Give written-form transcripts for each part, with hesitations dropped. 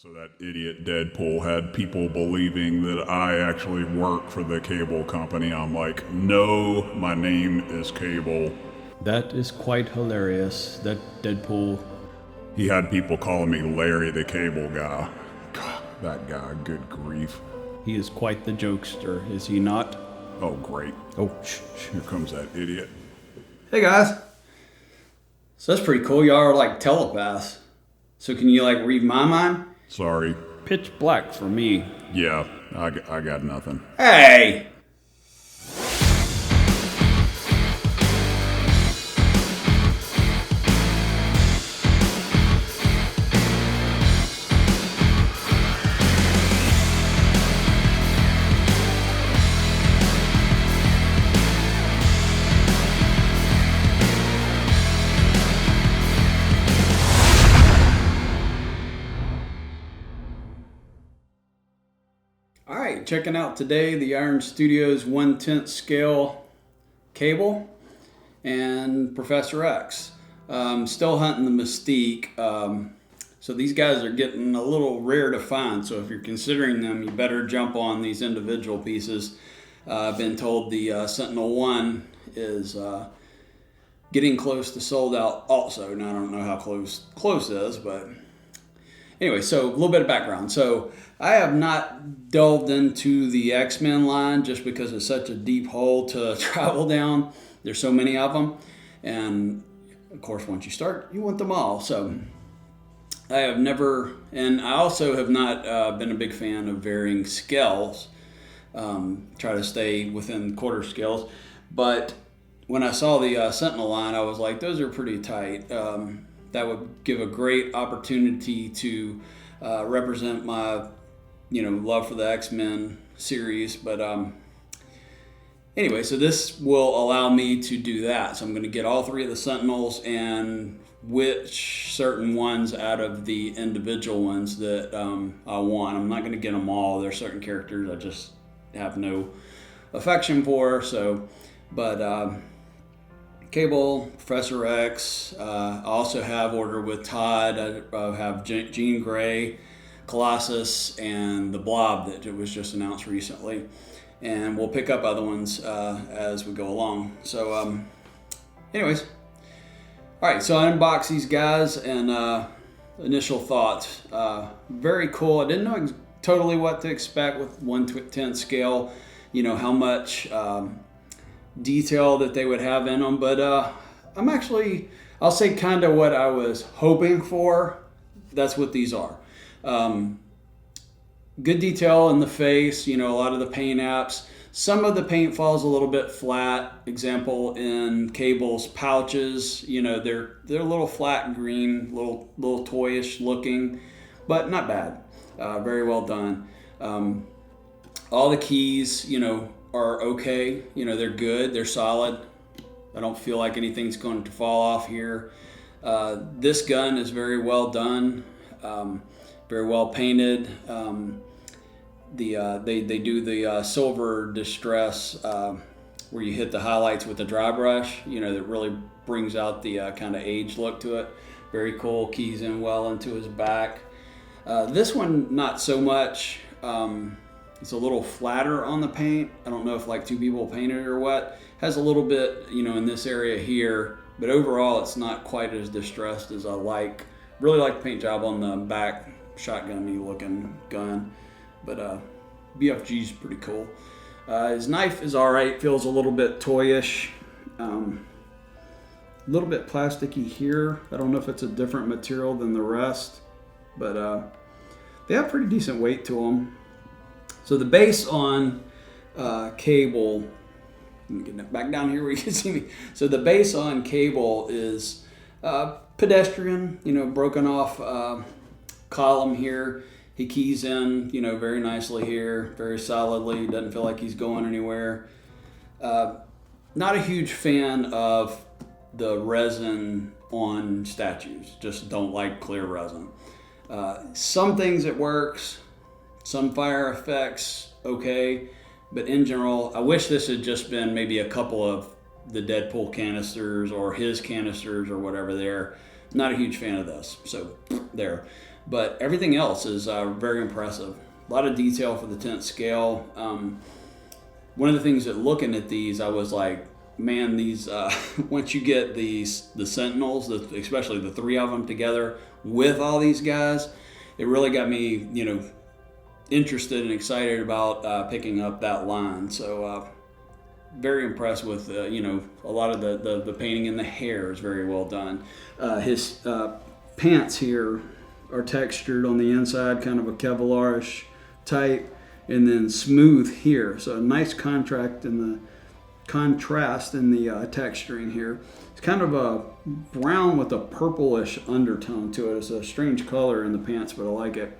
So that idiot Deadpool had people believing that I actually work for the cable company. I'm like, no, my name is Cable. That is quite hilarious. That Deadpool. He had people calling me Larry the Cable Guy. God, that guy, good grief. He is quite the jokester, is he not? Oh, great. Oh, shh. Here comes that idiot. Hey guys. So that's pretty cool. Y'all are like telepaths. So can you like read my mind? Sorry. Pitch black for me. Yeah, I got nothing. Hey! Alright, checking out today the Iron Studios 1/10 scale cable and Professor X. Still hunting the Mystique. So these guys are getting a little rare to find, so if you're considering them, you better jump on these individual pieces. I've been told the Sentinel 1 is getting close to sold out also. Now I don't know how close is, but anyway, so a little bit of background. So I have not delved into the Xmen line just because it's such a deep hole to travel down. There's so many of them. And of course, once you start, you want them all. So I have never, and I also have not been a big fan of varying scales. Try to stay within quarter scales. But when I saw the Sentinel line, I was like, those are pretty tight. That would give a great opportunity to represent my, love for the X-Men series. But anyway, so this will allow me to do that. So I'm going to get all three of the Sentinels and which certain ones out of the individual ones that I want. I'm not going to get them all. There's certain characters I just have no affection for. So, but Cable, Professor X. I also have ordered with Todd. I have Jean Grey, Colossus, and the Blob that was just announced recently. And we'll pick up other ones as we go along. So anyways, all right, so I unboxed these guys and initial thoughts. Very cool. I didn't know totally what to expect with 1/10 scale, how much detail that they would have in them, but I'll say kind of what I was hoping for. That's what these are. Good detail in the face, a lot of the paint apps. Some of the paint falls a little bit flat. Example, in Cable's pouches, they're a little flat and green, little toyish looking, but not bad. Very well done. All the keys, are okay. They're good. They're solid. I don't feel like anything's going to fall off here. This gun is very well done. Very well painted. They do the silver distress where you hit the highlights with the dry brush. That really brings out the kind of age look to it. Very cool. Keys in well into his back. This one, not so much. It's a little flatter on the paint. I don't know if like two people painted it or what. Has a little bit, in this area here, but overall it's not quite as distressed as I like. Really like the paint job on the back, shotgun-y looking gun, but BFG's pretty cool. His knife is all right. Feels a little bit toyish, a little bit plasticky here. I don't know if it's a different material than the rest, but they have pretty decent weight to them. So the base on Cable, let me get it back down here where you can see me. So the base on Cable is pedestrian, broken off column here. He keys in, very nicely here, very solidly. Doesn't feel like he's going anywhere. Not a huge fan of the resin on statues. Just don't like clear resin. Some things it works. Some fire effects, okay, but in general, I wish this had just been maybe a couple of the Deadpool canisters or his canisters or whatever there. Not a huge fan of this, so there. But everything else is very impressive. A lot of detail for the 10th scale. One of the things that looking at these, I was like, man, these once you get the Sentinels, especially the 3 of them together with all these guys, it really got me, interested and excited about picking up that line. So very impressed with, a lot of the painting, and the hair is very well done. His pants here are textured on the inside, kind of a Kevlar-ish type, and then smooth here. So a nice contrast in the texturing here. It's kind of a brown with a purplish undertone to it. It's a strange color in the pants, but I like it.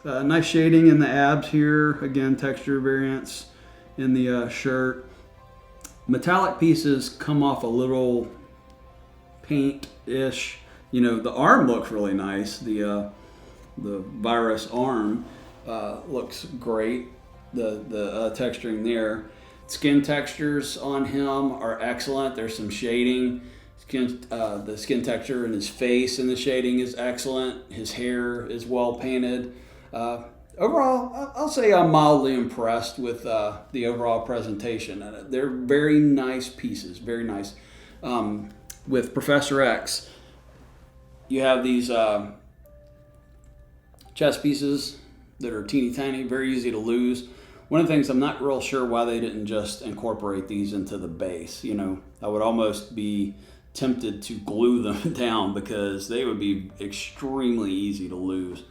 Nice shading in the abs here. Again, texture variants in the shirt. Metallic pieces come off a little paint-ish. The arm looks really nice. The virus arm looks great. The texturing there. Skin textures on him are excellent. There's some shading. The skin texture in his face and the shading is excellent. His hair is well painted. Overall, I'll say I'm mildly impressed with the overall presentation. They're very nice pieces, very nice. With Professor X, you have these chest pieces that are teeny tiny, very easy to lose. One of the things I'm not real sure why they didn't just incorporate these into the base. I would almost be tempted to glue them down because they would be extremely easy to lose.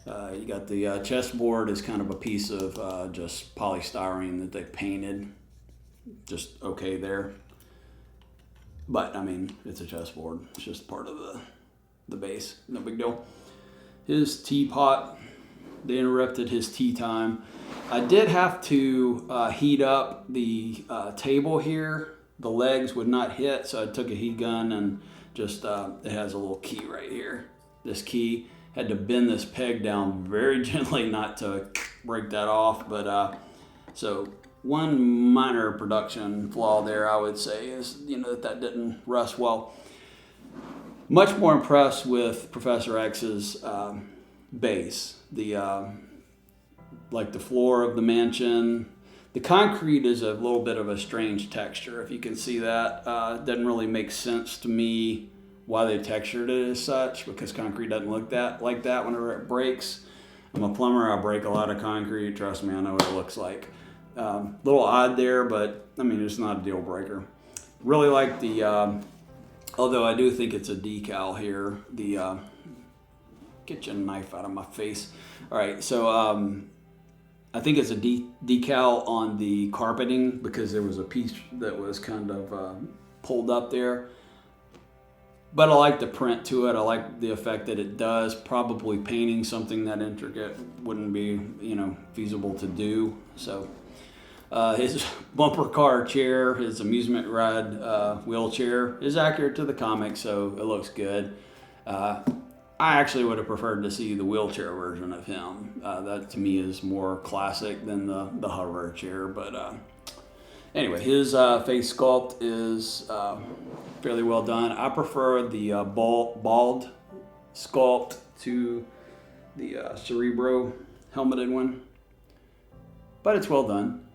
You got the chessboard is kind of a piece of just polystyrene that they painted. Just okay there. But, it's a chessboard. It's just part of the base. No big deal. His teapot, they interrupted his tea time. I did have to heat up the table here. The legs would not hit, so I took a heat gun and just, it has a little key right here. This key, had to bend this peg down very gently not to break that off. But so one minor production flaw there, I would say, is that didn't rust well. Much more impressed with Professor X's base. The floor of the mansion. The concrete is a little bit of a strange texture, if you can see that. It doesn't really make sense to me why they textured it as such, because concrete doesn't look like that whenever it breaks. I'm a plumber, I break a lot of concrete. Trust me, I know what it looks like. Little odd there, but it's not a deal breaker. Really like the, although I do think it's a decal here. Get your knife out of my face. All right, so I think it's a decal on the carpeting because there was a piece that was kind of pulled up there. But I like the print to it. I like the effect that it does. Probably painting something that intricate wouldn't be, feasible to do. So his bumper car chair, his amusement ride wheelchair is accurate to the comic, so it looks good. I actually would have preferred to see the wheelchair version of him. That to me is more classic than the hover chair. But anyway, his face sculpt is fairly well done. I prefer the bald sculpt to the Cerebro helmeted one, but it's well done.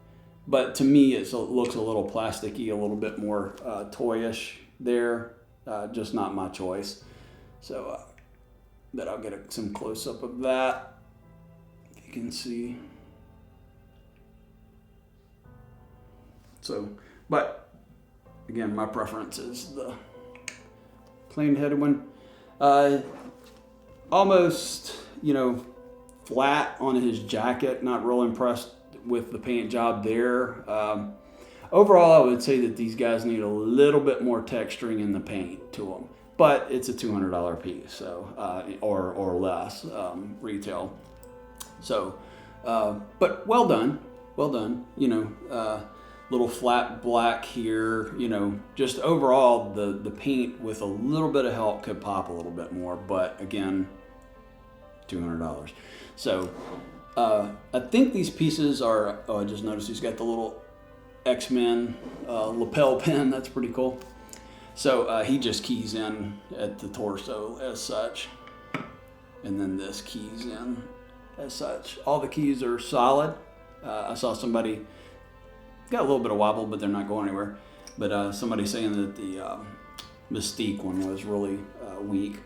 But to me, it looks a little plasticky, a little bit more toyish there. Just not my choice. So that I'll get some close up of that. If you can see. So, but again, my preference is the plain-headed one. Almost, flat on his jacket. Not real impressed with the paint job there. Overall, I would say that these guys need a little bit more texturing in the paint to them. But it's a $200 piece, so or less retail. So, but well done. Little flat black here. Just overall, the paint with a little bit of help could pop a little bit more. But again, $200. So, I think these pieces are. Oh, I just noticed he's got the little Xmen lapel pin. That's pretty cool. So he just keys in at the torso as such. and then this keys in as such. All the keys are solid. I saw somebody got a little bit of wobble, but they're not going anywhere. But somebody saying that the Mystique one was really weak.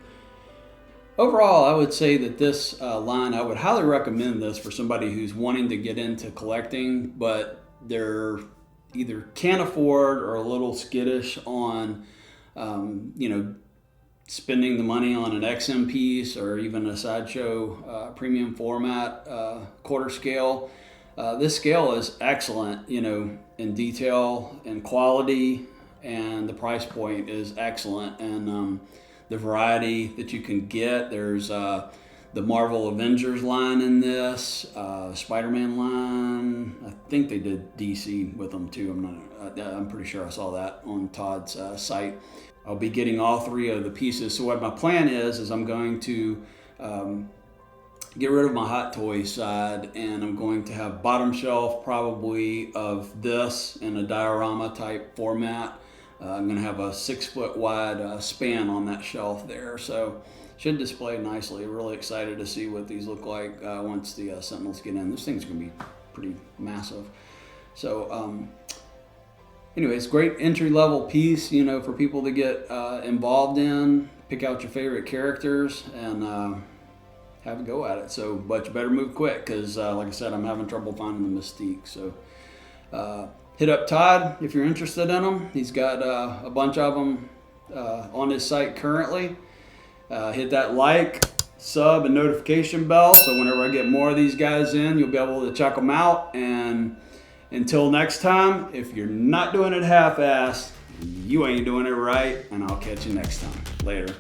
Overall, I would say that this line, I would highly recommend this for somebody who's wanting to get into collecting, but they're either can't afford or a little skittish on, spending the money on an XM piece or even a Sideshow premium format quarter scale. This scale is excellent, in detail and quality, and the price point is excellent. And the variety that you can get, there's the Marvel Avengers line in this, Spider-Man line. I think they did DC with them too. I'm pretty sure I saw that on Todd's site. I'll be getting all three of the pieces. So what my plan is I'm going to get rid of my Hot Toy side, and I'm going to have bottom shelf probably of this in a diorama type format. I'm going to have a 6 foot wide span on that shelf there. So should display nicely. Really excited to see what these look like once the Sentinels get in. This thing's going to be pretty massive. So anyways, great entry level piece, for people to get involved in. Pick out your favorite characters and have a go at it. So, but you better move quick because, like I said, I'm having trouble finding the Mystique. So hit up Todd if you're interested in them. He's got a bunch of them on his site currently. Hit that like, sub, and notification bell so whenever I get more of these guys in, you'll be able to check them out. And until next time, if you're not doing it half-assed, you ain't doing it right, and I'll catch you next time. Later.